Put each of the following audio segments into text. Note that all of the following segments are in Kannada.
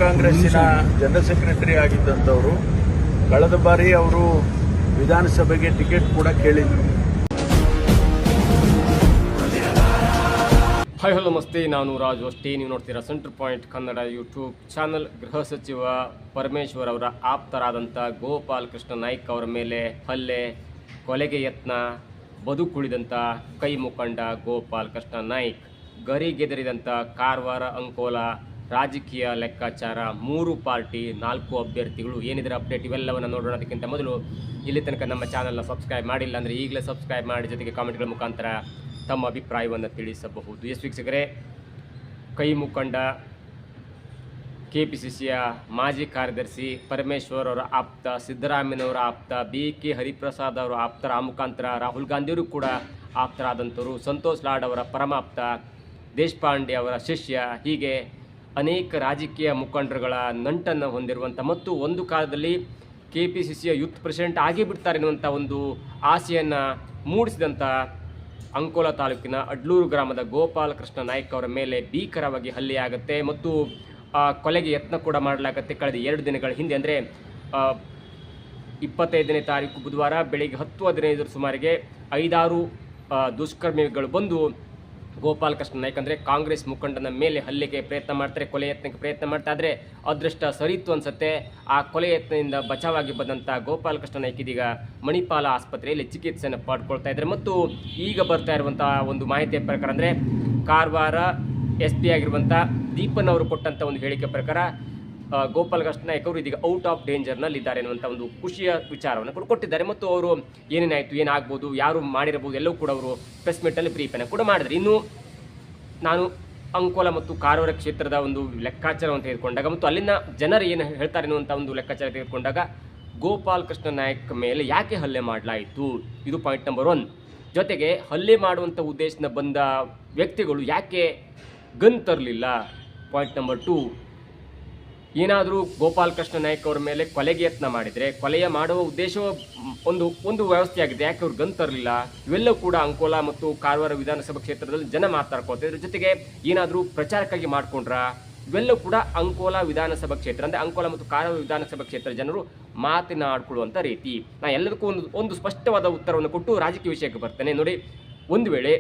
ಕಾಂಗ್ರೆಸ್ಸಿನ ಜನರಲ್ ಸೆಕ್ರೆಟರಿ ಆಗಿದ್ದಂಥವರು. ಕಳೆದ ಬಾರಿ ಅವರು ವಿಧಾನಸಭೆಗೆ ಟಿಕೆಟ್ ಕೂಡ ಕೇಳಿದ್ರು. ಹಾಯ್ ಹಲೋ ನಮಸ್ತೆ, ನಾನು ರಾಜ್ ಅಷ್ಟೇ. ನೀವು ನೋಡ್ತೀರಾ centre point Kannada YouTube channel. ಗೃಹ ಸಚಿವ ಪರಮೇಶ್ವರ್ ಅವರ ಆಪ್ತರಾದಂಥ ಗೋಪಾಲ್ ಕೃಷ್ಣ ನಾಯ್ಕ್ ಅವರ ಮೇಲೆ ಹಲ್ಲೆ, ಕೊಲೆಗೆ ಯತ್ನ, ಬದುಕುಳಿದಂಥ ಕೈ ಮುಖಂಡ ಗೋಪಾಲ್ ಕೃಷ್ಣ ನಾಯ್ಕ್, ಗರಿಗೆದರಿದಂಥ ಕಾರವಾರ ಅಂಕೋಲ ರಾಜಕೀಯ ಲೆಕ್ಕಾಚಾರ, 3 ಪಾರ್ಟಿ 4 ಅಭ್ಯರ್ಥಿಗಳು, ಏನಿದ್ರೆ ಅಪ್ಡೇಟ್ ಇವೆಲ್ಲವನ್ನು ನೋಡೋಣ. ಅದಕ್ಕಿಂತ ಮೊದಲು ಇಲ್ಲಿ ತನಕ ನಮ್ಮ ಚಾನಲ್ನ ಸಬ್ಸ್ಕ್ರೈಬ್ ಮಾಡಿಲ್ಲ ಅಂದರೆ ಈಗಲೇ ಸಬ್ಸ್ಕ್ರೈಬ್ ಮಾಡಿ, ಜೊತೆಗೆ ಕಾಮೆಂಟ್ಗಳ ಮುಖಾಂತರ ತಮ್ಮ ಅಭಿಪ್ರಾಯವನ್ನು ತಿಳಿಸಬಹುದು. ವೀಕ್ಷಕರೇ, ಕೈ ಮುಖಂಡ ಕೆಪಿಸಿಸಿಯ ಮಾಜಿ ಕಾರ್ಯದರ್ಶಿ ಪರಮೇಶ್ವರ್ ಅವರ ಆಪ್ತ, ಸಿದ್ದರಾಮಯ್ಯನವರ ಆಪ್ತ, BK ಹರಿಪ್ರಸಾದ್ ಅವರ ಆಪ್ತರ ಮುಖಾಂತರ ರಾಹುಲ್ ಗಾಂಧಿಯವರು ಕೂಡ ಆಪ್ತರಾದಂಥವರು, ಸಂತೋಷ್ ಲಾಡ್ ಅವರ ಪರಮಾಪ್ತ, ದೇಶಪಾಂಡೆ ಅವರ ಶಿಷ್ಯ, ಹೀಗೆ ಅನೇಕ ರಾಜಕೀಯ ಮುಖಂಡರುಗಳ ನಂಟನ್ನು ಹೊಂದಿರುವಂಥ ಮತ್ತು ಒಂದು ಕಾಲದಲ್ಲಿ ಕೆಪಿಸಿಸಿಯ ಯೂತ್ ಪ್ರೆಸಿಡೆಂಟ್ ಆಗೇ ಬಿಡ್ತಾರೆ ಎನ್ನುವಂಥ ಒಂದು ಆಸೆಯನ್ನು ಮೂಡಿಸಿದಂಥ ಅಂಕೋಲ ತಾಲೂಕಿನ ಅಡ್ಲೂರು ಗ್ರಾಮದ ಗೋಪಾಲ ಕೃಷ್ಣ ನಾಯ್ಕ್ ಅವರ ಮೇಲೆ ಭೀಕರವಾಗಿ ಹಲ್ಲೆಯಾಗುತ್ತೆ ಮತ್ತು ಕೊಲೆಗೆ ಯತ್ನ ಕೂಡ ಮಾಡಲಾಗುತ್ತೆ. ಕಳೆದ 2 ದಿನಗಳ ಹಿಂದೆ, ಅಂದರೆ 25ನೇ ತಾರೀಕು ಬುಧವಾರ ಬೆಳಿಗ್ಗೆ 10:15 ಸುಮಾರಿಗೆ 5-6 ದುಷ್ಕರ್ಮಿಗಳು ಬಂದು ಗೋಪಾಲ್ ಕೃಷ್ಣ ನಾಯ್ಕ್ ಅಂದರೆ ಕಾಂಗ್ರೆಸ್ ಮುಖಂಡನ ಮೇಲೆ ಹಲ್ಲೆಗೆ ಪ್ರಯತ್ನ ಮಾಡ್ತಾರೆ, ಕೊಲೆ ಯತ್ನಕ್ಕೆ ಪ್ರಯತ್ನ ಮಾಡ್ತಾ ಇದ್ರೆ ಅದೃಷ್ಟ ಸರಿತು ಅನ್ಸುತ್ತೆ. ಆ ಕೊಲೆ ಯತ್ನದಿಂದ ಬಚಾವಾಗಿ ಬಂದಂಥ ಗೋಪಾಲ್ ಕೃಷ್ಣ ನಾಯ್ಕ್ ಇದೀಗ ಮಣಿಪಾಲ ಆಸ್ಪತ್ರೆಯಲ್ಲಿ ಚಿಕಿತ್ಸೆಯನ್ನು ಪಡ್ಕೊಳ್ತಾ ಇದ್ದಾರೆ. ಮತ್ತು ಈಗ ಬರ್ತಾ ಇರುವಂಥ ಒಂದು ಮಾಹಿತಿಯ ಪ್ರಕಾರ, ಅಂದರೆ ಕಾರವಾರ SP ಆಗಿರುವಂಥ ದೀಪನ್ ಅವರು ಕೊಟ್ಟಂಥ ಒಂದು ಹೇಳಿಕೆ ಪ್ರಕಾರ ಗೋಪಾಲ್ ಕೃಷ್ಣ ನಾಯ್ಕ್ ಅವರು ಇದೀಗ ಔಟ್ ಆಫ್ ಡೇಂಜರ್ನಲ್ಲಿ ಇದ್ದಾರೆ ಅನ್ನುವಂಥ ಒಂದು ಖುಷಿಯ ವಿಚಾರವನ್ನು ಕೂಡ ಕೊಟ್ಟಿದ್ದಾರೆ. ಮತ್ತು ಅವರು ಏನೇನಾಯಿತು, ಏನಾಗ್ಬೋದು, ಯಾರು ಮಾಡಿರಬಹುದು ಎಲ್ಲವೂ ಕೂಡ ಅವರು ಪ್ರೆಸ್ ಮೀಟಲ್ಲಿ ಬ್ರೀಫನ್ನು ಕೂಡ ಮಾಡಿದ್ದಾರೆ. ಇನ್ನು ನಾನು ಅಂಕೋಲ ಮತ್ತು ಕಾರವಾರ ಕ್ಷೇತ್ರದ ಒಂದು ಲೆಕ್ಕಾಚಾರವನ್ನು ತೆಗೆದುಕೊಂಡಾಗ ಮತ್ತು ಅಲ್ಲಿನ ಜನರು ಏನು ಹೇಳ್ತಾರೆ ಅನ್ನುವಂಥ ಒಂದು ಲೆಕ್ಕಾಚಾರ ತೆಗೆದುಕೊಂಡಾಗ ಗೋಪಾಲ್ ಕೃಷ್ಣ ನಾಯ್ಕ್ ಮೇಲೆ ಯಾಕೆ ಹಲ್ಲೆ ಮಾಡಲಾಯಿತು, ಇದು ಪಾಯಿಂಟ್ ನಂಬರ್ 1. ಜೊತೆಗೆ ಹಲ್ಲೆ ಮಾಡುವಂಥ ಉದ್ದೇಶದಿಂದ ಬಂದ ವ್ಯಕ್ತಿಗಳು ಯಾಕೆ ಗನ್ ತರಲಿಲ್ಲ, ಪಾಯಿಂಟ್ ನಂಬರ್ 2. ಏನಾದರೂ ಗೋಪಾಲ್ ಕೃಷ್ಣ ನಾಯ್ಕ್ ಅವರ ಮೇಲೆ ಕೊಲೆಗೆ ಯತ್ನ ಮಾಡಿದರೆ ಕೊಲೆಯ ಮಾಡುವ ಉದ್ದೇಶವೂ ಒಂದು ವ್ಯವಸ್ಥೆಯಾಗಿದೆ, ಯಾಕೆ ಅವ್ರು ಗನ್ ತರಲಿಲ್ಲ, ಇವೆಲ್ಲವೂ ಕೂಡ ಅಂಕೋಲ ಮತ್ತು ಕಾರವಾರ ವಿಧಾನಸಭಾ ಕ್ಷೇತ್ರದಲ್ಲಿ ಜನ ಮಾತಾಡ್ಕೊಳ್ತಿದ್ರು. ಜೊತೆಗೆ ಏನಾದರೂ ಪ್ರಚಾರಕ್ಕಾಗಿ ಮಾಡ್ಕೊಂಡ್ರ, ಇವೆಲ್ಲವೂ ಕೂಡ ಅಂಕೋಲ ವಿಧಾನಸಭಾ ಕ್ಷೇತ್ರ, ಅಂದರೆ ಅಂಕೋಲ ಮತ್ತು ಕಾರವಾರ ವಿಧಾನಸಭಾ ಕ್ಷೇತ್ರ ಜನರು ಮಾತನಾಡ್ಕೊಳ್ಳುವಂಥ ರೀತಿ. ನಾನು ಎಲ್ಲದಕ್ಕೂ ಒಂದು ಸ್ಪಷ್ಟವಾದ ಉತ್ತರವನ್ನು ಕೊಟ್ಟು ರಾಜಕೀಯ ವಿಷಯಕ್ಕೆ ಬರ್ತೇನೆ. ನೋಡಿ, ಒಂದು ವೇಳೆ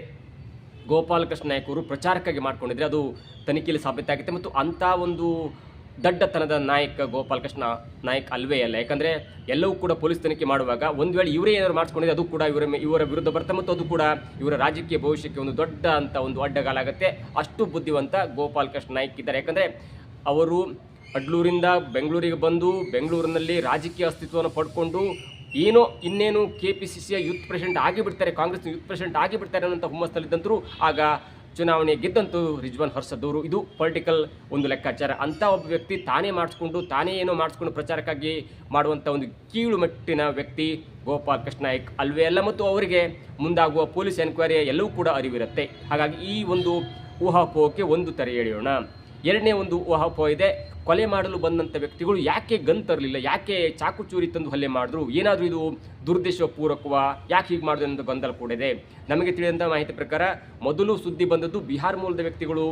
ಗೋಪಾಲ್ ಕೃಷ್ಣ ನಾಯ್ಕ್ ಅವರು ಪ್ರಚಾರಕ್ಕಾಗಿ ಮಾಡ್ಕೊಂಡಿದ್ರೆ ಅದು ತನಿಖೆಯಲ್ಲಿ ಸಾಬೀತಾಗುತ್ತೆ. ಮತ್ತು ಅಂಥ ಒಂದು ದಡ್ಡತನದ ನಾಯಕ ಗೋಪಾಲ್ ಕೃಷ್ಣ ನಾಯ್ಕ್ ಅಲ್ವೇ ಅಲ್ಲ. ಯಾಕಂದರೆ ಎಲ್ಲವೂ ಕೂಡ ಪೊಲೀಸ್ ತನಿಖೆ ಮಾಡುವಾಗ ಒಂದು ವೇಳೆ ಇವರೇ ಏನಾದ್ರು ಮಾಡಿಸ್ಕೊಂಡಿದ್ರೆ ಅದು ಕೂಡ ಇವರ ವಿರುದ್ಧ ಬರ್ತದೆ ಮತ್ತು ಅದು ಕೂಡ ಇವರ ರಾಜಕೀಯ ಭವಿಷ್ಯಕ್ಕೆ ಒಂದು ದೊಡ್ಡ ಅಂತ ಒಂದು ಅಡ್ಡಗಾಲಾಗುತ್ತೆ. ಅಷ್ಟು ಬುದ್ಧಿವಂತ ಗೋಪಾಲ್ ಕೃಷ್ಣ ನಾಯ್ಕ್ ಇದ್ದಾರೆ. ಯಾಕಂದರೆ ಅವರು ಅಡ್ಲೂರಿಂದ ಬೆಂಗಳೂರಿಗೆ ಬಂದು ಬೆಂಗಳೂರಿನಲ್ಲಿ ರಾಜಕೀಯ ಅಸ್ತಿತ್ವವನ್ನು ಪಡ್ಕೊಂಡು ಇನ್ನೇನು ಕೆಪಿಸಿಸಿಯ ಯೂತ್ ಪ್ರೆಸಿಡೆಂಟ್ ಆಗಿಬಿಡ್ತಾರೆ, ಕಾಂಗ್ರೆಸ್ನ ಯೂತ್ ಪ್ರೆಸಿಡೆಂಟ್ ಆಗಿಬಿಡ್ತಾರೆ ಅನ್ನೋಂಥ ಹುಮ್ಮಸ್ಸಲ್ಲಿದ್ದಂತರು ಆಗ ಚುನಾವಣೆ ಗೆದ್ದಂತೂ ರಿಜ್ವಾನ್ ಹರ್ಷದ್ ಅವರು. ಇದು ಪೊಲಿಟಿಕಲ್ ಒಂದು ಲೆಕ್ಕಾಚಾರ. ಅಂಥ ಒಬ್ಬ ವ್ಯಕ್ತಿ ತಾನೇ ಮಾಡಿಸ್ಕೊಂಡು ಪ್ರಚಾರಕ್ಕಾಗಿ ಮಾಡುವಂಥ ಒಂದು ಕೀಳು ಮಟ್ಟಿನ ವ್ಯಕ್ತಿ ಗೋಪಾಲ್ ಕೃಷ್ಣ ನಾಯ್ಕ್ ಅಲ್ವೇ ಅಲ್ಲ. ಮತ್ತು ಅವರಿಗೆ ಮುಂದಾಗುವ ಪೊಲೀಸ್ ಎನ್ಕ್ವೈರಿ ಎಲ್ಲವೂ ಕೂಡ ಅರಿವಿರುತ್ತೆ. ಹಾಗಾಗಿ ಈ ಒಂದು ಊಹಾಪೋಹಕ್ಕೆ ಒಂದು ತೆರೆ ಎಳೆಯೋಣ. ಎರಡನೇ ಒಂದು ಊಹಾಪೋಹ ಇದೆ, ಕೊಲೆ ಮಾಡಲು ಬಂದಂಥ ವ್ಯಕ್ತಿಗಳು ಯಾಕೆ ಗನ್ ತರಲಿಲ್ಲ, ಯಾಕೆ ಚಾಕು ಚೂರಿ ತಂದು ಹಲ್ಲೆ ಮಾಡಿದ್ರು, ಏನಾದರೂ ಇದು ದುರುದ್ದೇಶಪೂರ್ವಕವ, ಯಾಕೆ ಹೀಗೆ ಮಾಡಿದ್ರು ಅನ್ನೋದು ಗೊಂದಲ ಕೂಡ ಇದೆ. ನಮಗೆ ತಿಳಿದಂಥ ಮಾಹಿತಿ ಪ್ರಕಾರ ಮೊದಲು ಸುದ್ದಿ ಬಂದದ್ದು ಬಿಹಾರ ಮೂಲದ ವ್ಯಕ್ತಿಗಳು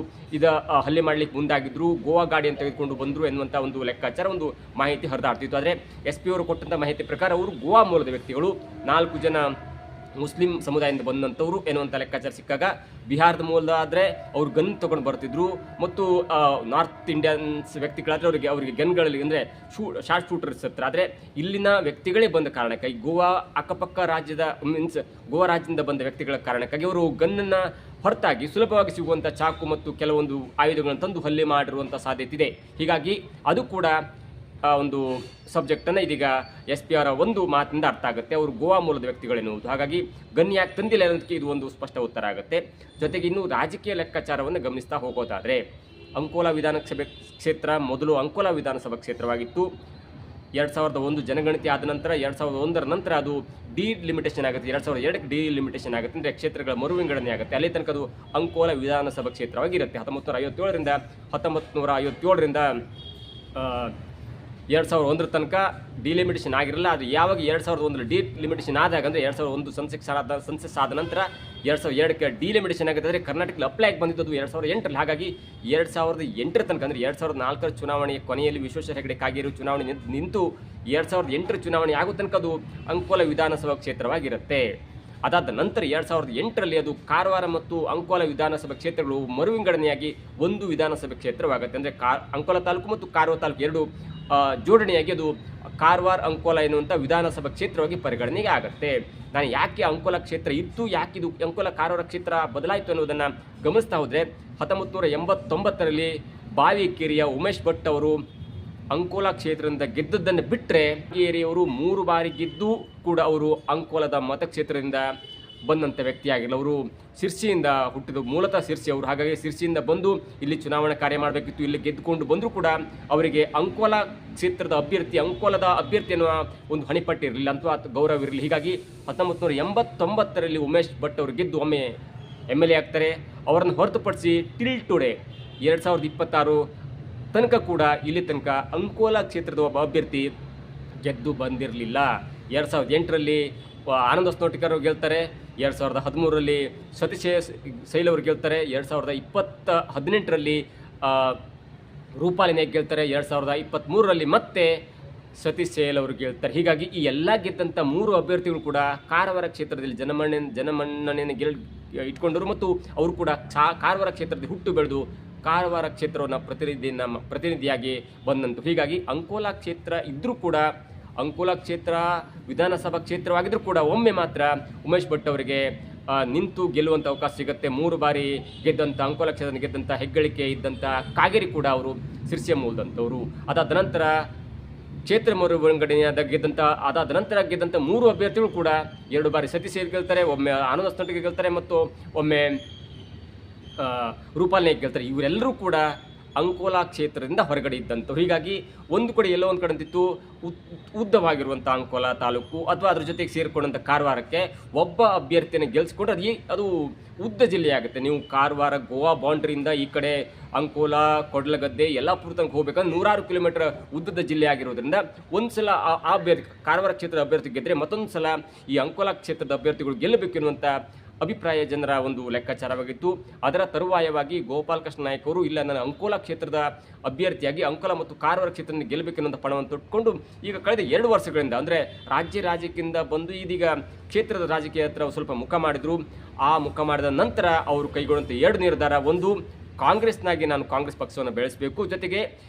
ಹಲ್ಲೆ ಮಾಡಲಿಕ್ಕೆ ಮುಂದಾಗಿದ್ದರು, ಗೋವಾ ಗಾಡಿಯನ್ನು ತೆಗೆದುಕೊಂಡು ಬಂದರು ಎನ್ನುವಂಥ ಒಂದು ಲೆಕ್ಕಾಚಾರ, ಒಂದು ಮಾಹಿತಿ ಹರಿದಾಡ್ತಿತ್ತು. ಆದರೆ SP ಅವರು ಕೊಟ್ಟಂಥ ಮಾಹಿತಿ ಪ್ರಕಾರ ಅವರು ಗೋವಾ ಮೂಲದ ವ್ಯಕ್ತಿಗಳು, 4 ಜನ ಮುಸ್ಲಿಂ ಸಮುದಾಯದಿಂದ ಬಂದಂಥವ್ರು ಎನ್ನುವಂಥ ಲೆಕ್ಕಾಚಾರ ಸಿಕ್ಕಾಗ ಬಿಹಾರದ ಮೂಲದ ಆದರೆ ಅವ್ರು ಗನ್ ತೊಗೊಂಡು ಬರ್ತಿದ್ರು. ಮತ್ತು ನಾರ್ತ್ ಇಂಡಿಯನ್ಸ್ ವ್ಯಕ್ತಿಗಳಾದರೆ ಅವರಿಗೆ ಗನ್ಗಳಲ್ಲಿ ಅಂದರೆ ಶಾರ್ಟ್ ಶೂಟರ್ಸ್ ಇರ್ತಾರೆ. ಆದರೆ ಇಲ್ಲಿನ ವ್ಯಕ್ತಿಗಳೇ ಬಂದ ಕಾರಣಕ್ಕಾಗಿ ಗೋವಾ ಅಕ್ಕಪಕ್ಕ ರಾಜ್ಯದ ಗೋವಾ ರಾಜ್ಯದಿಂದ ಬಂದ ವ್ಯಕ್ತಿಗಳ ಕಾರಣಕ್ಕಾಗಿ ಅವರು ಗನ್ನನ್ನು ಹೊರತಾಗಿ ಸುಲಭವಾಗಿ ಸಿಗುವಂಥ ಚಾಕು ಮತ್ತು ಕೆಲವೊಂದು ಆಯುಧಗಳನ್ನು ತಂದು ಹಲ್ಲೆ ಮಾಡಿರುವಂಥ ಸಾಧ್ಯತೆ ಇದೆ. ಹೀಗಾಗಿ ಅದು ಕೂಡ ಒಂದು ಸಬ್ಜೆಕ್ಟನ್ನು ಇದೀಗ SP ಅವರ ಒಂದು ಮಾತಿನಿಂದ ಅರ್ಥ ಆಗುತ್ತೆ, ಅವರು ಗೋವಾ ಮೂಲದ ವ್ಯಕ್ತಿಗಳೆನ್ನುವುದು. ಹಾಗಾಗಿ ಗನ್ ಯಾಕೆ ತಂದಿಲ್ಲ ಅನ್ನೋದಕ್ಕೆ ಇದು ಒಂದು ಸ್ಪಷ್ಟ ಉತ್ತರ ಆಗುತ್ತೆ. ಜೊತೆಗೆ ಇನ್ನು ರಾಜಕೀಯ ಲೆಕ್ಕಾಚಾರವನ್ನು ಗಮನಿಸ್ತಾ ಹೋಗೋದಾದರೆ, ಅಂಕೋಲ ವಿಧಾನಸಭೆ ಕ್ಷೇತ್ರ ಮೊದಲು ಅಂಕೋಲ ವಿಧಾನಸಭಾ ಕ್ಷೇತ್ರವಾಗಿತ್ತು. 2001 ಜನಗಣತಿ ಆದ ನಂತರ 2001ರ ನಂತರ ಅದು ಡಿಲಿಮಿಟೇಷನ್ ಆಗುತ್ತೆ, 2002ಕ್ಕೆ ಡಿಲಿಮಿಟೇಷನ್ ಆಗುತ್ತೆ, ಅಂದರೆ ಕ್ಷೇತ್ರಗಳ ಮರುವಿಂಗಡಣೆ ಆಗುತ್ತೆ. ಅಲ್ಲಿ ತನಕ ಅದು ಅಂಕೋಲ ವಿಧಾನಸಭಾ ಕ್ಷೇತ್ರವಾಗಿರುತ್ತೆ. 1957ರಿಂದ 2001 ತನಕ ಡಿಲಿಮಿಟೇಷನ್ ಆಗಿರಲಿಲ್ಲ. ಅದು ಯಾವಾಗ 2001 ಡಿಲಿಮಿಟೇಷನ್ ಆದಾಗ ಅಂದರೆ 2001 ಸೆನ್ಸಸ್ ಆದ ನಂತರ 2002ಕ್ಕೆ ಡಿಲಿಮಿಟೇಷನ್ ಆಗಿದ್ದರೆ ಕರ್ನಾಟಕದಲ್ಲಿ ಅಪ್ಲೈ ಆಗಿ ಬಂದಿದ್ದು 2008ರಲ್ಲಿ. ಹಾಗಾಗಿ 2008 ತನಕ ಅಂದರೆ 2004 ಚುನಾವಣೆಯ ಕೊನೆಯಲ್ಲಿ ವಿಶ್ವೇಶ್ವರ ಹೆಗಡೆ ಕಾಗೇರಿ ಚುನಾವಣೆ ನಿಂತು 2008 ಚುನಾವಣೆ ಆಗೋ ತನಕ ಅದು ಅಂಕೋಲ ವಿಧಾನಸಭಾ ಕ್ಷೇತ್ರವಾಗಿರುತ್ತೆ. ಅದಾದ ನಂತರ 2008ರಲ್ಲಿ ಅದು ಕಾರವಾರ ಮತ್ತು ಅಂಕೋಲ ವಿಧಾನಸಭಾ ಕ್ಷೇತ್ರಗಳು ಮರುವಿಂಗಡಣೆಯಾಗಿ ಒಂದು ವಿಧಾನಸಭೆ ಕ್ಷೇತ್ರವಾಗುತ್ತೆ. ಅಂದರೆ ಅಂಕೋಲ ತಾಲೂಕು ಮತ್ತು ಕಾರವಾರ ತಾಲೂಕು ಎರಡು ಜೋಡಣೆಯಾಗಿ ಅದು ಕಾರವಾರ ಅಂಕೋಲ ಎನ್ನುವಂಥ ವಿಧಾನಸಭಾ ಕ್ಷೇತ್ರವಾಗಿ ಪರಿಗಣನೆಗೆ ಆಗುತ್ತೆ. ನಾನು ಯಾಕೆ ಅಂಕೋಲ ಕ್ಷೇತ್ರ ಇತ್ತು, ಯಾಕೆ ಇದು ಅಂಕೋಲ ಕಾರವಾರ ಕ್ಷೇತ್ರ ಬದಲಾಯಿತು ಅನ್ನೋದನ್ನು ಗಮನಿಸ್ತಾ ಹೋದರೆ 1989ರಲ್ಲಿ ಬಾವಿಕೇರಿಯ ಉಮೇಶ್ ಭಟ್ ಅವರು ಅಂಕೋಲ ಕ್ಷೇತ್ರದಿಂದ ಗೆದ್ದದ್ದನ್ನು ಬಿಟ್ಟರೆ ಏರಿಯವರು 3 ಬಾರಿ ಗೆದ್ದು ಕೂಡ ಅವರು ಅಂಕೋಲದ ಮತಕ್ಷೇತ್ರದಿಂದ ಬಂದಂಥ ವ್ಯಕ್ತಿಯಾಗಿಲ್ಲ. ಅವರು ಸಿರ್ಸಿಯಿಂದ ಹುಟ್ಟಿದ, ಮೂಲತಃ ಸಿರ್ಸಿ ಅವರು. ಹಾಗಾಗಿ ಸಿರ್ಸಿಯಿಂದ ಬಂದು ಇಲ್ಲಿ ಚುನಾವಣಾ ಕಾರ್ಯ ಮಾಡಬೇಕಿತ್ತು. ಇಲ್ಲಿ ಗೆದ್ದುಕೊಂಡು ಬಂದರೂ ಕೂಡ ಅವರಿಗೆ ಅಂಕೋಲ ಕ್ಷೇತ್ರದ ಅಭ್ಯರ್ಥಿ, ಅಂಕೋಲದ ಅಭ್ಯರ್ಥಿ ಅನ್ನುವ ಒಂದು ಹಣಿಪಟ್ಟಿರಲಿಲ್ಲ, ಅಥವಾ ಗೌರವ ಇರಲಿಲ್ಲ. ಹೀಗಾಗಿ 1989ರಲ್ಲಿ ಉಮೇಶ್ ಭಟ್ ಅವರು ಗೆದ್ದು ಒಮ್ಮೆ MLA ಆಗ್ತಾರೆ. ಅವರನ್ನು ಹೊರತುಪಡಿಸಿ ಟಿಲ್ ಟುಡೇ 2026 ತನಕ ಕೂಡ ಇಲ್ಲಿ ತನಕ ಅಂಕೋಲ ಕ್ಷೇತ್ರದ ಒಬ್ಬ ಅಭ್ಯರ್ಥಿ ಗೆದ್ದು ಬಂದಿರಲಿಲ್ಲ. 2008ರಲ್ಲಿ ಆನಂದ್ ಹೊಸನೋಟಿಕರ್ ಅವರು ಗೆಲ್ತಾರೆ, 2013ರಲ್ಲಿ ಸತೀಶ್ ಸೈಲ್ ಅವರು ಗೆಲ್ತಾರೆ, 2018ರಲ್ಲಿ ರೂಪಾಲಿ ನಾಯ್ಕ್ ಗೆಲ್ತಾರೆ, 2023ರಲ್ಲಿ ಮತ್ತೆ ಸತೀಶ್ ಸೈಲ್ ಅವರು ಗೆಲ್ತಾರೆ. ಹೀಗಾಗಿ ಈ ಎಲ್ಲ ಗೆದ್ದಂಥ 3 ಅಭ್ಯರ್ಥಿಗಳು ಕೂಡ ಕಾರವಾರ ಕ್ಷೇತ್ರದಲ್ಲಿ ಜನಮನ್ನಣೆಯನ್ನು ಇಟ್ಕೊಂಡರು ಮತ್ತು ಅವರು ಕೂಡ ಕಾರವಾರ ಕ್ಷೇತ್ರದಲ್ಲಿ ಹುಟ್ಟು ಬೆಳೆದು ಕಾರವಾರ ಕ್ಷೇತ್ರವನ್ನು ಪ್ರತಿನಿಧಿಯಾಗಿ ಬಂದಂತು. ಹೀಗಾಗಿ ಅಂಕೋಲ ಕ್ಷೇತ್ರ ಇದ್ದರೂ ಕೂಡ, ಅಂಕೋಲ ಕ್ಷೇತ್ರ ವಿಧಾನಸಭಾ ಕ್ಷೇತ್ರವಾಗಿದ್ದರೂ ಕೂಡ ಒಮ್ಮೆ ಮಾತ್ರ ಉಮೇಶ್ ಭಟ್ ಅವರಿಗೆ ನಿಂತು ಗೆಲ್ಲುವಂಥ ಅವಕಾಶ ಸಿಗುತ್ತೆ. 3 ಬಾರಿ ಗೆದ್ದಂಥ ಅಂಕೋಲ ಕ್ಷೇತ್ರ ಗೆದ್ದಂಥ ಹೆಗ್ಗಳಿಕೆ ಇದ್ದಂಥ ಕಾಗೇರಿ ಕೂಡ ಅವರು ಸಿರ್ಸಿಯ ಮೂಲದಂಥವರು. ಅದಾದ ನಂತರ ಕ್ಷೇತ್ರ ಮರುವಿಂಗಡಣೆಯಾದ ಅದಾದ ನಂತರ ಗೆದ್ದಂಥ 3 ಅಭ್ಯರ್ಥಿಗಳು ಕೂಡ 2 ಬಾರಿ ಸತೀಶ್ ಗೆಲ್ತಾರೆ, ಒಮ್ಮೆ ಆನಂದ್ ಹೊಸನೋಟಿಗೆ ಗೆಲ್ತಾರೆ ಮತ್ತು ಒಮ್ಮೆ ರೂಪಾಲಿ ನಾಯ್ಕ್ ಗೆಲ್ತಾರೆ. ಇವರೆಲ್ಲರೂ ಕೂಡ ಅಂಕೋಲ ಕ್ಷೇತ್ರದಿಂದ ಹೊರಗಡೆ ಇದ್ದಂಥವ್ರು. ಹೀಗಾಗಿ ಒಂದು ಕಡೆ ಎಲ್ಲೋ ಒಂದು ಕಡೆ ಅಂತಿತ್ತು ಉದ್ದವಾಗಿರುವಂಥ ಅಂಕೋಲ ತಾಲೂಕು ಅಥವಾ ಅದ್ರ ಜೊತೆಗೆ ಸೇರಿಕೊಂಡಂಥ ಕಾರವಾರಕ್ಕೆ ಒಬ್ಬ ಅಭ್ಯರ್ಥಿಯನ್ನು ಗೆಲ್ಸ್ಕೊಂಡ್ರೆ ಅದು ಉದ್ದ ಜಿಲ್ಲೆಯಾಗುತ್ತೆ. ನೀವು ಕಾರವಾರ ಗೋವಾ ಬೌಂಡ್ರಿಯಿಂದ ಈ ಕಡೆ ಅಂಕೋಲ, ಕೊಡ್ಲಗದ್ದೆ, ಯಲ್ಲಾಪುರ ತನಕ ಹೋಗ್ಬೇಕಂದ್ರೆ 106 ಕಿಲೋಮೀಟರ್ ಉದ್ದದ ಜಿಲ್ಲೆ ಆಗಿರೋದ್ರಿಂದ ಒಂದು ಸಲ ಆ ಅಭ್ಯರ್ಥಿ ಕಾರವಾರ ಕ್ಷೇತ್ರದ ಅಭ್ಯರ್ಥಿ ಗೆದ್ದರೆ ಮತ್ತೊಂದು ಸಲ ಈ ಅಂಕೋಲ ಕ್ಷೇತ್ರದ ಅಭ್ಯರ್ಥಿಗಳು ಗೆಲ್ಲಬೇಕು ಎನ್ನುವಂಥ ಅಭಿಪ್ರಾಯ ಜನರ ಒಂದು ಲೆಕ್ಕಾಚಾರವಾಗಿತ್ತು. ಅದರ ತರುವಾಯವಾಗಿ ಗೋಪಾಲಕೃಷ್ಣ ನಾಯ್ಕ ಅವರು ಇಲ್ಲ, ನಾನು ಅಂಕೋಲ ಕ್ಷೇತ್ರದ ಅಭ್ಯರ್ಥಿಯಾಗಿ ಅಂಕೋಲ ಮತ್ತು ಕಾರವಾರ ಕ್ಷೇತ್ರದಿಂದ ಗೆಲ್ಲಬೇಕೆನ್ನುವಂಥ ಪಣವನ್ನು ತೊಟ್ಟುಕೊಂಡು ಈಗ ಕಳೆದ 2 ವರ್ಷಗಳಿಂದ ಅಂದರೆ ರಾಜಕೀಯದಿಂದ ಬಂದು ಇದೀಗ ಕ್ಷೇತ್ರದ ರಾಜಕೀಯ ಹತ್ರ ಸ್ವಲ್ಪ ಮುಖ ಮಾಡಿದರು. ಆ ಮುಖ ಮಾಡಿದ ನಂತರ ಅವರು ಕೈಗೊಳ್ಳುವಂಥ 2 ನಿರ್ಧಾರ. ಒಂದು, ಕಾಂಗ್ರೆಸ್ನಾಗಿ ನಾನು ಕಾಂಗ್ರೆಸ್ ಪಕ್ಷವನ್ನು ಬೆಳೆಸಬೇಕು, ಜೊತೆಗೆ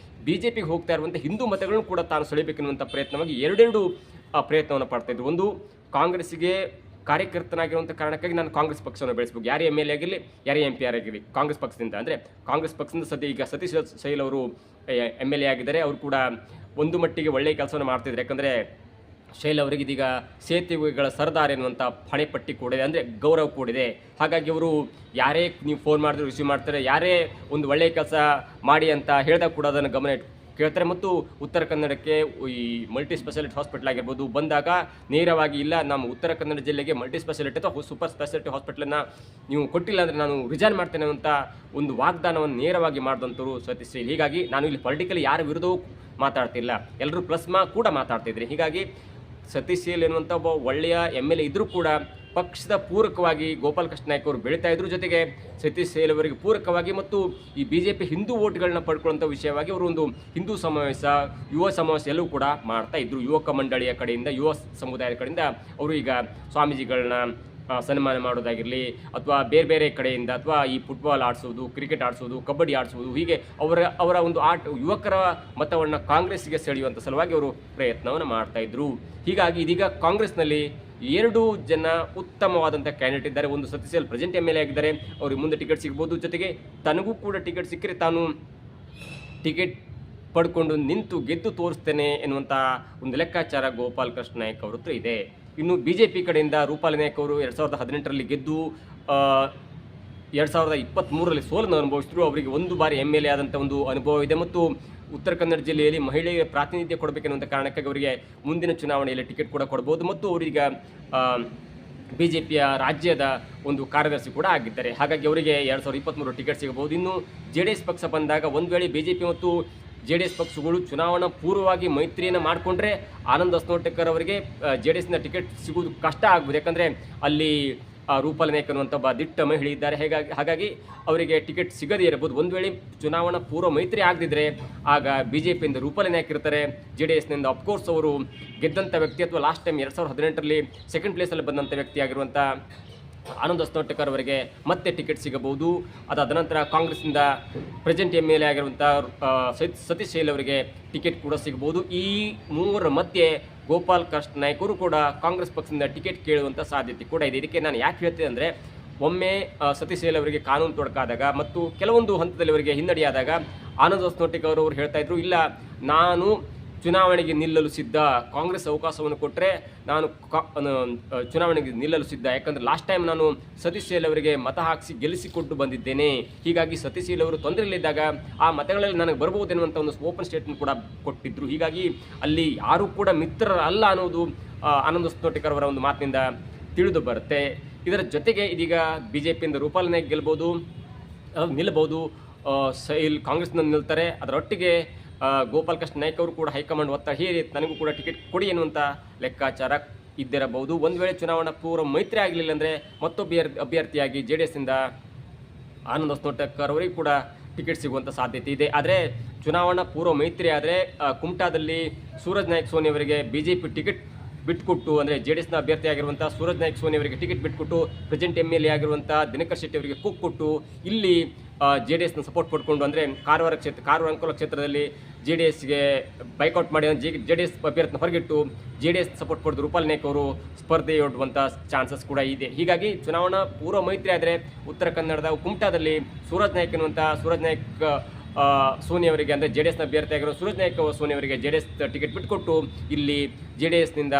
BJPಗೆ ಹೋಗ್ತಾ ಇರುವಂಥ ಹಿಂದೂ ಮತಗಳನ್ನು ಕೂಡ ತಾನು ಸೆಳೆಯಬೇಕೆನ್ನುವಂಥ ಪ್ರಯತ್ನವಾಗಿ 2 ಪ್ರಯತ್ನವನ್ನು ಪಡ್ತಾಯಿದ್ರು. ಒಂದು, ಕಾಂಗ್ರೆಸ್ಸಿಗೆ ಕಾರ್ಯಕರ್ತನಾಗಿರುವಂಥ ಕಾರಣಕ್ಕಾಗಿ ನಾನು ಕಾಂಗ್ರೆಸ್ ಪಕ್ಷವನ್ನು ಬೆಳೆಸಬೇಕು, ಯಾರೇ MLA ಆಗಿರಲಿ, ಯಾರೇ MP ಆಗಿರಲಿ ಕಾಂಗ್ರೆಸ್ ಪಕ್ಷದಿಂದ. ಅಂದರೆ ಕಾಂಗ್ರೆಸ್ ಪಕ್ಷದಿಂದ ಸದ್ಯ ಈಗ ಸತೀಶ್ ಸೈಲ್ ಅವರು MLA ಆಗಿದ್ದಾರೆ. ಅವರು ಕೂಡ ಒಂದು ಮಟ್ಟಿಗೆ ಒಳ್ಳೆಯ ಕೆಲಸವನ್ನು ಮಾಡ್ತಿದ್ದಾರೆ. ಯಾಕಂದರೆ ಶೈಲ್ ಅವರಿಗೆ ಇದೀಗ ಸೇತುವೆಗಳ ಸರ್ದಾರ್ ಎನ್ನುವಂಥ ಹಣೆಪಟ್ಟಿ ಕೂಡಿದೆ, ಅಂದರೆ ಗೌರವ ಕೂಡಿದೆ. ಹಾಗಾಗಿ ಅವರು ಯಾರೇ ನೀವು ಫೋನ್ ಮಾಡಿದ್ರು ರಿಸೀವ್ ಮಾಡ್ತಾರೆ, ಯಾರೇ ಒಂದು ಒಳ್ಳೆಯ ಕೆಲಸ ಮಾಡಿ ಅಂತ ಹೇಳಿದಾಗ ಕೂಡ ಅದನ್ನು ಗಮನ ಕೇಳ್ತಾರೆ. ಮತ್ತು ಉತ್ತರ ಕನ್ನಡಕ್ಕೆ ಈ ಮಲ್ಟಿ ಸ್ಪೆಷಾಲಿಟಿ ಹಾಸ್ಪಿಟಲ್ ಆಗಿರ್ಬೋದು ಬಂದಾಗ ನೇರವಾಗಿ ಇಲ್ಲ, ನಮ್ಮ ಉತ್ತರ ಕನ್ನಡ ಜಿಲ್ಲೆಗೆ ಮಲ್ಟಿ ಸ್ಪೆಷಾಲಿಟಿ ಅಥವಾ ಸೂಪರ್ ಸ್ಪೆಷಾಲಿಟಿ ಹಾಸ್ಪಿಟಲನ್ನು ನೀವು ಕೊಟ್ಟಿಲ್ಲ ಅಂದರೆ ನಾನು ರಿಜೈನ್ ಮಾಡ್ತೇನೆ ಅಂತ ಒಂದು ವಾಗ್ದಾನವನ್ನು ನೇರವಾಗಿ ಮಾಡಿದಂಥವ್ರು ಸತೀಶ್ ಸೈಲ್. ಹೀಗಾಗಿ ನಾನು ಇಲ್ಲಿ ಪೊಲಿಟಿಕಲಿ ಯಾರ ವಿರುದ್ಧವೂ ಮಾತಾಡ್ತಿಲ್ಲ, ಎಲ್ಲರೂ ಪ್ಲಸ್ ಕೂಡ ಮಾತಾಡ್ತಿದ್ರಿ. ಹೀಗಾಗಿ ಸತೀಶ್ ಸೈಲ್ ಎನ್ನುವಂಥ ಒಬ್ಬ ಒಳ್ಳೆಯ MLA ಇದ್ದರೂ ಕೂಡ ಪಕ್ಷದ ಪೂರಕವಾಗಿ ಗೋಪಾಲಕೃಷ್ಣ ನಾಯ್ಕ ಅವರು ಬೆಳೀತಾ ಇದ್ರು. ಜೊತೆಗೆ ಸತೀಶ್ ಸೈಲ್ ಅವರಿಗೆ ಪೂರಕವಾಗಿ ಮತ್ತು ಈ BJP ಹಿಂದೂ ವೋಟ್ಗಳನ್ನ ಪಡ್ಕೊಳ್ಳುವಂಥ ವಿಷಯವಾಗಿ ಅವರು ಒಂದು ಹಿಂದೂ ಸಮಾವೇಶ, ಯುವ ಸಮಾವೇಶ ಎಲ್ಲವೂ ಕೂಡ ಮಾಡ್ತಾ ಇದ್ರು. ಯುವಕ ಮಂಡಳಿಯ ಕಡೆಯಿಂದ, ಯುವ ಸಮುದಾಯದ ಕಡೆಯಿಂದ ಅವರು ಈಗ ಸ್ವಾಮೀಜಿಗಳನ್ನ ಸನ್ಮಾನ ಮಾಡೋದಾಗಿರಲಿ ಅಥವಾ ಬೇರೆ ಬೇರೆ ಕಡೆಯಿಂದ ಅಥವಾ ಈ ಫುಟ್ಬಾಲ್ ಆಡಿಸೋದು, ಕ್ರಿಕೆಟ್ ಆಡಿಸೋದು, ಕಬಡ್ಡಿ ಆಡಿಸೋದು, ಹೀಗೆ ಅವರ ಒಂದು ಯುವಕರ ಮತವನ್ನು ಕಾಂಗ್ರೆಸ್ಸಿಗೆ ಸೆಳೆಯುವಂಥ ಸಲುವಾಗಿ ಅವರು ಪ್ರಯತ್ನವನ್ನು ಮಾಡ್ತಾಯಿದ್ರು. ಹೀಗಾಗಿ ಇದೀಗ ಕಾಂಗ್ರೆಸ್ನಲ್ಲಿ 2 ಜನ ಉತ್ತಮವಾದಂಥ ಕ್ಯಾಂಡಿಡೇಟ್ ಇದ್ದಾರೆ. ಒಂದು ಸತೀಶ್ ಸೈಲ್ ಪ್ರೆಸೆಂಟ್ MLA ಆಗಿದ್ದಾರೆ, ಅವ್ರಿಗೆ ಮುಂದೆ ಟಿಕೆಟ್ ಸಿಗ್ಬೋದು. ಜೊತೆಗೆ ತನಗೂ ಕೂಡ ಟಿಕೆಟ್ ಸಿಕ್ಕರೆ ತಾನು ಟಿಕೆಟ್ ಪಡ್ಕೊಂಡು ನಿಂತು ಗೆದ್ದು ತೋರಿಸ್ತೇನೆ ಎನ್ನುವಂಥ ಒಂದು ಲೆಕ್ಕಾಚಾರ ಗೋಪಾಲಕೃಷ್ಣ ನಾಯ್ಕ ಅವ್ರ ಹತ್ರ ಇದೆ. ಇನ್ನು BJP ಕಡೆಯಿಂದ ರೂಪಾಲಿ ನಾಯ್ಕ ಅವರು 2018ರಲ್ಲಿ ಗೆದ್ದು 2023ರಲ್ಲಿ ಸೋಲನ್ನು ಅನುಭವಿಸಿದ್ರು. ಅವರಿಗೆ 1 ಬಾರಿ MLA ಆದಂಥ ಒಂದು ಅನುಭವ ಇದೆ ಮತ್ತು ಉತ್ತರ ಕನ್ನಡ ಜಿಲ್ಲೆಯಲ್ಲಿ ಮಹಿಳೆಯರಿಗೆ ಪ್ರಾತಿನಿಧ್ಯ ಕೊಡಬೇಕೆನ್ನುವಂಥ ಕಾರಣಕ್ಕಾಗಿ ಅವರಿಗೆ ಮುಂದಿನ ಚುನಾವಣೆಯಲ್ಲಿ ಟಿಕೆಟ್ ಕೂಡ ಕೊಡ್ಬೋದು ಮತ್ತು ಅವರೀಗ BJPಯ ರಾಜ್ಯದ ಒಂದು ಕಾರ್ಯದರ್ಶಿ ಕೂಡ ಆಗಿದ್ದಾರೆ. ಹಾಗಾಗಿ ಅವರಿಗೆ 2023 ಟಿಕೆಟ್ ಸಿಗಬಹುದು. ಇನ್ನು JDS ಪಕ್ಷ ಬಂದಾಗ ಒಂದು ವೇಳೆ BJP ಮತ್ತು JDS ಪಕ್ಷಗಳು ಚುನಾವಣಾ ಪೂರ್ವವಾಗಿ ಮೈತ್ರಿಯನ್ನು ಮಾಡಿಕೊಂಡ್ರೆ ಆನಂದ್ ಹಸ್ನೋಟಕರ್ ಅವರಿಗೆ JDSನ ಟಿಕೆಟ್ ಸಿಗುವುದು ಕಷ್ಟ ಆಗ್ಬೋದು. ಯಾಕಂದರೆ ಅಲ್ಲಿ ರೂಪಾಲಿ ನಾಯ್ಕ ಅನ್ನುವಂಥ ಒಬ್ಬ ದಿಟ್ಟ ಮಹಿಳೆ ಇದ್ದಾರೆ. ಹಾಗಾಗಿ ಅವರಿಗೆ ಟಿಕೆಟ್ ಸಿಗದೇ ಇರಬಹುದು. ಒಂದು ವೇಳೆ ಚುನಾವಣಾ ಪೂರ್ವ ಮೈತ್ರಿ ಆಗದಿದ್ದರೆ ಆಗ BJPಯಿಂದ ರೂಪಾಲಿ ನಾಯ್ಕ ಇರ್ತಾರೆ. JDSನಿಂದ ಅಫ್ಕೋರ್ಸ್ ಅವರು ಗೆದ್ದಂಥ ವ್ಯಕ್ತಿ ಅಥವಾ ಲಾಸ್ಟ್ ಟೈಮ್ 2018ರಲ್ಲಿ ಸೆಕೆಂಡ್ ಪ್ಲೇಸಲ್ಲಿ ಬಂದಂಥ ವ್ಯಕ್ತಿ ಆಗಿರುವಂಥ ಆನಂದ್ ಹಸ್ನೋಟಕರ್ ಅವರಿಗೆ ಮತ್ತೆ ಟಿಕೆಟ್ ಸಿಗಬಹುದು. ಅದಾದ ನಂತರ ಕಾಂಗ್ರೆಸ್ನಿಂದ ಪ್ರೆಸೆಂಟ್ MLA ಆಗಿರುವಂಥ ಸತೀಶ್ ಶೈಲ್ ಅವರಿಗೆ ಟಿಕೆಟ್ ಕೂಡ ಸಿಗಬಹುದು. ಈ ಮೂವರ ಮಧ್ಯೆ ಗೋಪಾಲ್ ಕೃಷ್ಣ ನಾಯ್ಕ ಅವರು ಕೂಡ ಕಾಂಗ್ರೆಸ್ ಪಕ್ಷದಿಂದ ಟಿಕೆಟ್ ಕೇಳುವಂಥ ಸಾಧ್ಯತೆ ಕೂಡ ಇದೆ. ಇದಕ್ಕೆ ನಾನು ಯಾಕೆ ಹೇಳ್ತೇನೆ ಅಂದರೆ, ಒಮ್ಮೆ ಸತೀಶ್ ಶೈಲ್ ಅವರಿಗೆ ಕಾನೂನು ತೊಡಕಾದಾಗ ಮತ್ತು ಕೆಲವೊಂದು ಹಂತದಲ್ಲಿ ಅವರಿಗೆ ಹಿನ್ನಡೆಯಾದಾಗ ಆನಂದ್ ಹಸ್ನೋಟಕರ್ ಅವರು ಹೇಳ್ತಾ ಇದ್ರು, ಇಲ್ಲ ನಾನು ಚುನಾವಣೆಗೆ ನಿಲ್ಲಲು ಸಿದ್ಧ, ಕಾಂಗ್ರೆಸ್ ಅವಕಾಶವನ್ನು ಕೊಟ್ಟರೆ ನಾನು ಚುನಾವಣೆಗೆ ನಿಲ್ಲಲು ಸಿದ್ಧ. ಯಾಕಂದರೆ ಲಾಸ್ಟ್ ಟೈಮ್ ನಾನು ಸತೀಶ್ ಶೈಲ್ ಅವರಿಗೆ ಮತ ಹಾಕಿಸಿ ಗೆಲ್ಲಿಸಿಕೊಟ್ಟು ಬಂದಿದ್ದೇನೆ. ಹೀಗಾಗಿ ಸತೀಶ್ ಶೈಲ್ ಅವರು ತೊಂದರೆಯಲ್ಲಿದ್ದಾಗ ಆ ಮತಗಳಲ್ಲಿ ನನಗೆ ಬರ್ಬೋದೆನ್ನುವಂಥ ಒಂದು ಓಪನ್ ಸ್ಟೇಟ್ಮೆಂಟ್ ಕೂಡ ಕೊಟ್ಟಿದ್ದರು. ಹೀಗಾಗಿ ಅಲ್ಲಿ ಯಾರೂ ಕೂಡ ಮಿತ್ರರಲ್ಲ ಅನ್ನೋದು ಆನಂದ್ ಹಸ್ನೋಟಕರ್ ಅವರ ಒಂದು ಮಾತಿನಿಂದ ತಿಳಿದು ಬರುತ್ತೆ. ಇದರ ಜೊತೆಗೆ ಇದೀಗ BJPಯಿಂದ ರೂಪಾಲಿ ನಾಯ್ಕ ನಿಲ್ಲಬಹುದು, ಶೈಲ್ ಕಾಂಗ್ರೆಸ್ನಲ್ಲಿ ನಿಲ್ತಾರೆ. ಅದರೊಟ್ಟಿಗೆ ಗೋಪಾಲ್ ಕೃಷ್ಣ ನಾಯ್ಕ ಅವರು ಕೂಡ ಹೈಕಮಾಂಡ್ ಒತ್ತಡ ಹೇರಿ ನನಗೂ ಕೂಡ ಟಿಕೆಟ್ ಕೊಡಿ ಎನ್ನುವಂಥ ಲೆಕ್ಕಾಚಾರ ಇದ್ದಿರಬಹುದು. ಒಂದು ವೇಳೆ ಚುನಾವಣಾ ಪೂರ್ವ ಮೈತ್ರಿ ಆಗಲಿಲ್ಲ ಅಂದರೆ ಮತ್ತೊಬ್ಬ ಅಭ್ಯರ್ಥಿಯಾಗಿ JDSನಿಂದ ಆನಂದ್ ಹಸ್ನೋಟಕರ್ ಅವರಿಗೆ ಕೂಡ ಟಿಕೆಟ್ ಸಿಗುವಂಥ ಸಾಧ್ಯತೆ ಇದೆ. ಆದರೆ ಚುನಾವಣಾ ಪೂರ್ವ ಮೈತ್ರಿ ಆದರೆ ಕುಮಟಾದಲ್ಲಿ ಸೂರಜ್ ನಾಯ್ಕ ಸೋನಿ ಅವರಿಗೆ BJP ಟಿಕೆಟ್ ಬಿಟ್ಟುಕೊಟ್ಟು, ಅಂದರೆ JDSನ ಅಭ್ಯರ್ಥಿ ಆಗಿರುವಂಥ ಸೂರಜ್ ನಾಯ್ಕ ಸೋನಿ ಅವರಿಗೆ ಟಿಕೆಟ್ ಬಿಟ್ಟುಕೊಟ್ಟು ಪ್ರೆಸೆಂಟ್ MLA ಆಗಿರುವಂಥ ದಿನಕರ್ ಶೆಟ್ಟಿ ಅವರಿಗೆ ಕೊಟ್ಟು ಇಲ್ಲಿ JDSನ ಸಪೋರ್ಟ್ ಪಡ್ಕೊಂಡು, ಅಂದರೆ ಕಾರವಾರ ಅಂಕೋಲ ಕ್ಷೇತ್ರದಲ್ಲಿ JDSಗೆ ಬೈಕೌಟ್ ಮಾಡಿ JDS ಅಭ್ಯರ್ಥಿನ ಹೊರಗಿಟ್ಟು JDS ಸಪೋರ್ಟ್ ಪಡೆದು ರೂಪಾಲಿ ನಾಯ್ಕ ಅವರು ಸ್ಪರ್ಧೆಯೊಡ್ಡುವಂಥ ಚಾನ್ಸಸ್ ಕೂಡ ಇದೆ. ಹೀಗಾಗಿ ಚುನಾವಣಾ ಪೂರ್ವ ಮೈತ್ರಿ ಆದರೆ ಉತ್ತರ ಕನ್ನಡದ ಕುಮಟಾದಲ್ಲಿ ಸೂರಜ್ ನಾಯ್ಕ ಸೋನಿ ಅವರಿಗೆ, ಅಂದರೆ JDSನ ಅಭ್ಯರ್ಥಿ ಆಗಿರೋ ಸೂರಜ್ ನಾಯ್ಕ ಸೋನಿ ಅವರಿಗೆ JDS ಟಿಕೆಟ್ ಬಿಟ್ಟುಕೊಟ್ಟು ಇಲ್ಲಿ JDSನಿಂದ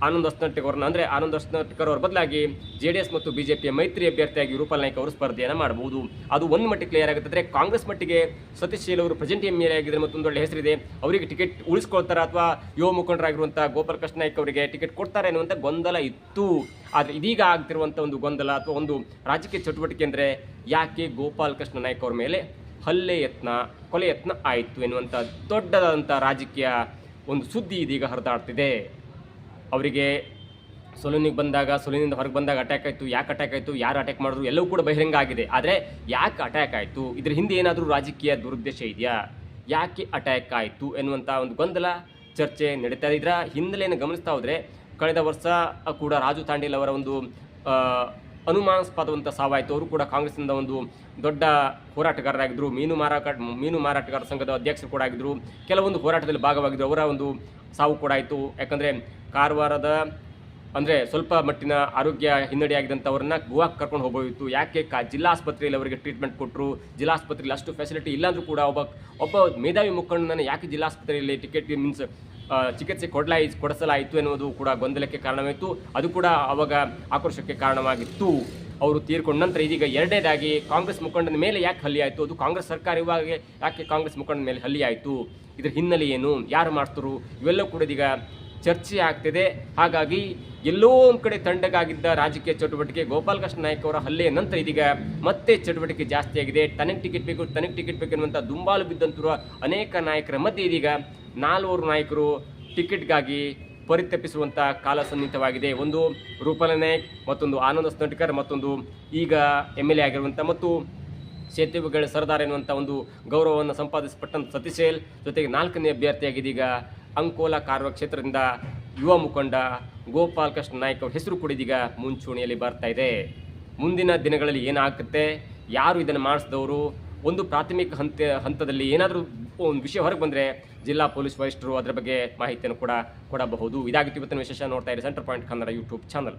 ಆನಂದ್ ಹಸ್ನೋಟಕರ್ ಅವರನ್ನ, ಅಂದರೆ ಆನಂದ್ ಹಸ್ನೋಟಕರ್ ಅವರ ಬದಲಾಗಿ JDS ಮತ್ತು BJPಯ ಮೈತ್ರಿ ಅಭ್ಯರ್ಥಿಯಾಗಿ ರೂಪಾಲಿ ನಾಯ್ಕ ಅವರು ಸ್ಪರ್ಧೆಯನ್ನು ಮಾಡಬಹುದು. ಅದು ಒಂದು ಮಟ್ಟಿಗೆ ಕ್ಲಿಯರ್ ಆಗುತ್ತೆ. ಕಾಂಗ್ರೆಸ್ ಮಟ್ಟಿಗೆ ಸತೀಶ್ ಶೈಲ್ ಅವರು ಪ್ರೆಸೆಂಟ್ MLA ಆಗಿದ್ದರೆ ಮತ್ತೊಂದು ಹೆಸರಿದೆ, ಅವರಿಗೆ ಟಿಕೆಟ್ ಉಳಿಸ್ಕೊಳ್ತಾರೆ ಅಥವಾ ಯುವ ಮುಖಂಡರಾಗಿರುವಂಥ ಗೋಪಾಲ್ ಕೃಷ್ಣ ನಾಯ್ಕ ಅವರಿಗೆ ಟಿಕೆಟ್ ಕೊಡ್ತಾರೆ ಅನ್ನುವಂಥ ಗೊಂದಲ ಇತ್ತು. ಆದರೆ ಇದೀಗ ಆಗ್ತಿರುವಂಥ ಒಂದು ಗೊಂದಲ ಅಥವಾ ಒಂದು ರಾಜಕೀಯ ಚಟುವಟಿಕೆ ಅಂದರೆ, ಯಾಕೆ ಗೋಪಾಲ್ ಕೃಷ್ಣ ನಾಯ್ಕ ಅವರ ಮೇಲೆ ಕೊಲೆ ಯತ್ನ ಆಯಿತು ಎನ್ನುವಂಥ ದೊಡ್ಡದಾದಂಥ ರಾಜಕೀಯ ಒಂದು ಸುದ್ದಿ ಇದೀಗ ಹರಿದಾಡ್ತಿದೆ. ಅವರಿಗೆ ಸೊಲೂನಿಂದ ಹೊರಗೆ ಬಂದಾಗ ಅಟ್ಯಾಕ್ ಆಯಿತು. ಯಾಕೆ ಅಟ್ಯಾಕ್ ಆಯಿತು, ಯಾರು ಅಟ್ಯಾಕ್ ಮಾಡಿದ್ರು, ಎಲ್ಲವೂ ಕೂಡ ಬಹಿರಂಗ ಆಗಿದೆ. ಆದರೆ ಯಾಕೆ ಅಟ್ಯಾಕ್ ಆಯಿತು, ಇದ್ರ ಹಿಂದೆ ಏನಾದರೂ ರಾಜಕೀಯ ದುರುದ್ದೇಶ ಇದೆಯಾ, ಯಾಕೆ ಅಟ್ಯಾಕ್ ಆಯಿತು ಎನ್ನುವಂಥ ಒಂದು ಗೊಂದಲ ಚರ್ಚೆ ನಡೀತಾ ಇದೆ. ಇದರ ಹಿನ್ನೆಲೆಯನ್ನು ಗಮನಿಸ್ತಾ ಹೋದರೆ ಕಳೆದ ವರ್ಷ ಕೂಡ ರಾಜು ತಾಂಡೀಲ್ ಅವರ ಒಂದು ಅನುಮಾನಾಸ್ಪದವಂಥ ಸಾವಾಯಿತು. ಅವರು ಕೂಡ ಕಾಂಗ್ರೆಸ್ನಿಂದ ಒಂದು ದೊಡ್ಡ ಹೋರಾಟಗಾರರಾಗಿದ್ದರು. ಮೀನು ಮಾರಾಟಗಾರ ಸಂಘದ ಅಧ್ಯಕ್ಷರು ಕೂಡ ಆಗಿದ್ದರು. ಕೆಲವೊಂದು ಹೋರಾಟದಲ್ಲಿ ಭಾಗವಾಗಿದ್ದರು. ಅವರ ಒಂದು ಸಾವು ಕೂಡ ಆಯಿತು. ಯಾಕಂದರೆ ಕಾರವಾರದ, ಅಂದರೆ ಸ್ವಲ್ಪ ಮಟ್ಟಿನ ಆರೋಗ್ಯ ಹಿನ್ನಡೆಯಾಗಿದ್ದಂಥವ್ರನ್ನ ಗೋವಾಕ್ಕೆ ಕರ್ಕೊಂಡು ಹೋಗೋಯಿತು. ಯಾಕೆ ಜಿಲ್ಲಾ ಆಸ್ಪತ್ರೆಯಲ್ಲಿ ಅವರಿಗೆ ಟ್ರೀಟ್ಮೆಂಟ್ ಕೊಟ್ಟರು. ಜಿಲ್ಲಾ ಆಸ್ಪತ್ರೆಯಲ್ಲಿ ಅಷ್ಟು ಫೆಸಿಲಿಟಿ ಇಲ್ಲಾಂದ್ರೂ ಕೂಡ ಒಬ್ಬ ಮೇಧಾವಿ ಮುಖಂಡನನ್ನು ಯಾಕೆ ಜಿಲ್ಲಾ ಆಸ್ಪತ್ರೆಯಲ್ಲಿ ಚಿಕಿತ್ಸೆ ಕೊಡಿಸಲಾಯಿತು ಎನ್ನುವುದು ಕೂಡ ಗೊಂದಲಕ್ಕೆ ಕಾರಣವಾಯಿತು. ಅದು ಕೂಡ ಅವಾಗ ಆಕ್ರೋಶಕ್ಕೆ ಕಾರಣವಾಗಿತ್ತು. ಅವರು ತೀರ್ಕೊಂಡ ನಂತರ ಇದೀಗ ಎರಡನೇದಾಗಿ ಕಾಂಗ್ರೆಸ್ ಮುಖಂಡನ ಮೇಲೆ ಯಾಕೆ ಹಲ್ಲೆ ಆಯಿತು, ಅದು ಕಾಂಗ್ರೆಸ್ ಸರ್ಕಾರ ಇವಾಗ ಯಾಕೆ ಕಾಂಗ್ರೆಸ್ ಮುಖಂಡನ ಮೇಲೆ ಹಲ್ಲೆ ಆಯಿತು, ಇದ್ರ ಹಿನ್ನೆಲೆ ಏನು, ಯಾರು ಮಾಡ್ತರು, ಇವೆಲ್ಲವೂ ಕೂಡ ಇದೀಗ ಚರ್ಚೆ ಆಗ್ತಿದೆ. ಹಾಗಾಗಿ ಎಲ್ಲೋ ಒಂದು ಕಡೆ ತಂಡಗಾಗಿದ್ದ ರಾಜಕೀಯ ಚಟುವಟಿಕೆ ಗೋಪಾಲ್ ಕೃಷ್ಣ ನಾಯ್ಕ ಅವರ ಹಲ್ಲೆಯ ನಂತರ ಇದೀಗ ಮತ್ತೆ ಚಟುವಟಿಕೆ ಜಾಸ್ತಿ ಆಗಿದೆ. ತನಗೆ ಟಿಕೆಟ್ ಬೇಕು ಎನ್ನುವಂಥ ದುಂಬಾಲು ಬಿದ್ದಂತಿರುವ ಅನೇಕ ನಾಯಕರ ಮಧ್ಯೆ ಇದೀಗ 4 ನಾಯಕರು ಟಿಕೆಟ್ಗಾಗಿ ಪರಿತಪಿಸುವಂಥ ಕಾಲ ಸನ್ನಿಹಿತವಾಗಿದೆ. ಒಂದು ರೂಪಾಲಿ ನಾಯ್ಕ್, ಮತ್ತೊಂದು ಆನಂದ್ ಹಸ್ನೋಟಕರ್, ಮತ್ತೊಂದು ಈಗ MLA ಆಗಿರುವಂಥ ಮತ್ತು ಸೇತುವೆಗಳ ಸರ್ದಾರ್ ಎನ್ನುವಂಥ ಒಂದು ಗೌರವವನ್ನು ಸಂಪಾದಿಸಲ್ಪಟ್ಟಂಥ ಸತೀಶ್ ಶೈಲ್, ಜೊತೆಗೆ 4ನೇ ಅಭ್ಯರ್ಥಿಯಾಗಿದೆ ಈಗ ಅಂಕೋಲಾ ಕಾರವಾರ ಕ್ಷೇತ್ರದಿಂದ ಯುವ ಮುಖಂಡ ಗೋಪಾಲ್ ಕೃಷ್ಣ ನಾಯ್ಕ ಅವರ ಹೆಸರು ಕೂಡ ಇದೀಗ ಮುಂಚೂಣಿಯಲ್ಲಿ ಬರ್ತಾ ಇದೆ. ಮುಂದಿನ ದಿನಗಳಲ್ಲಿ ಏನಾಗುತ್ತೆ, ಯಾರು ಇದನ್ನು ಮಾಡಿಸಿದವರು, ಒಂದು ಪ್ರಾಥಮಿಕ ಹಂತದಲ್ಲಿ ಏನಾದರೂ ಒಂದು ವಿಷಯ ಹೊರಗೆ ಬಂದರೆ ಜಿಲ್ಲಾ ಪೊಲೀಸ್ ವರಿಷ್ಠರು ಅದರ ಬಗ್ಗೆ ಮಾಹಿತಿಯನ್ನು ಕೂಡ ಕೊಡಬಹುದು. ಇದಾಗಿತ್ತು ಇವತ್ತಿನ ವಿಶೇಷ. ನೋಡ್ತಾ ಇರಿ centre point Kannada YouTube channel.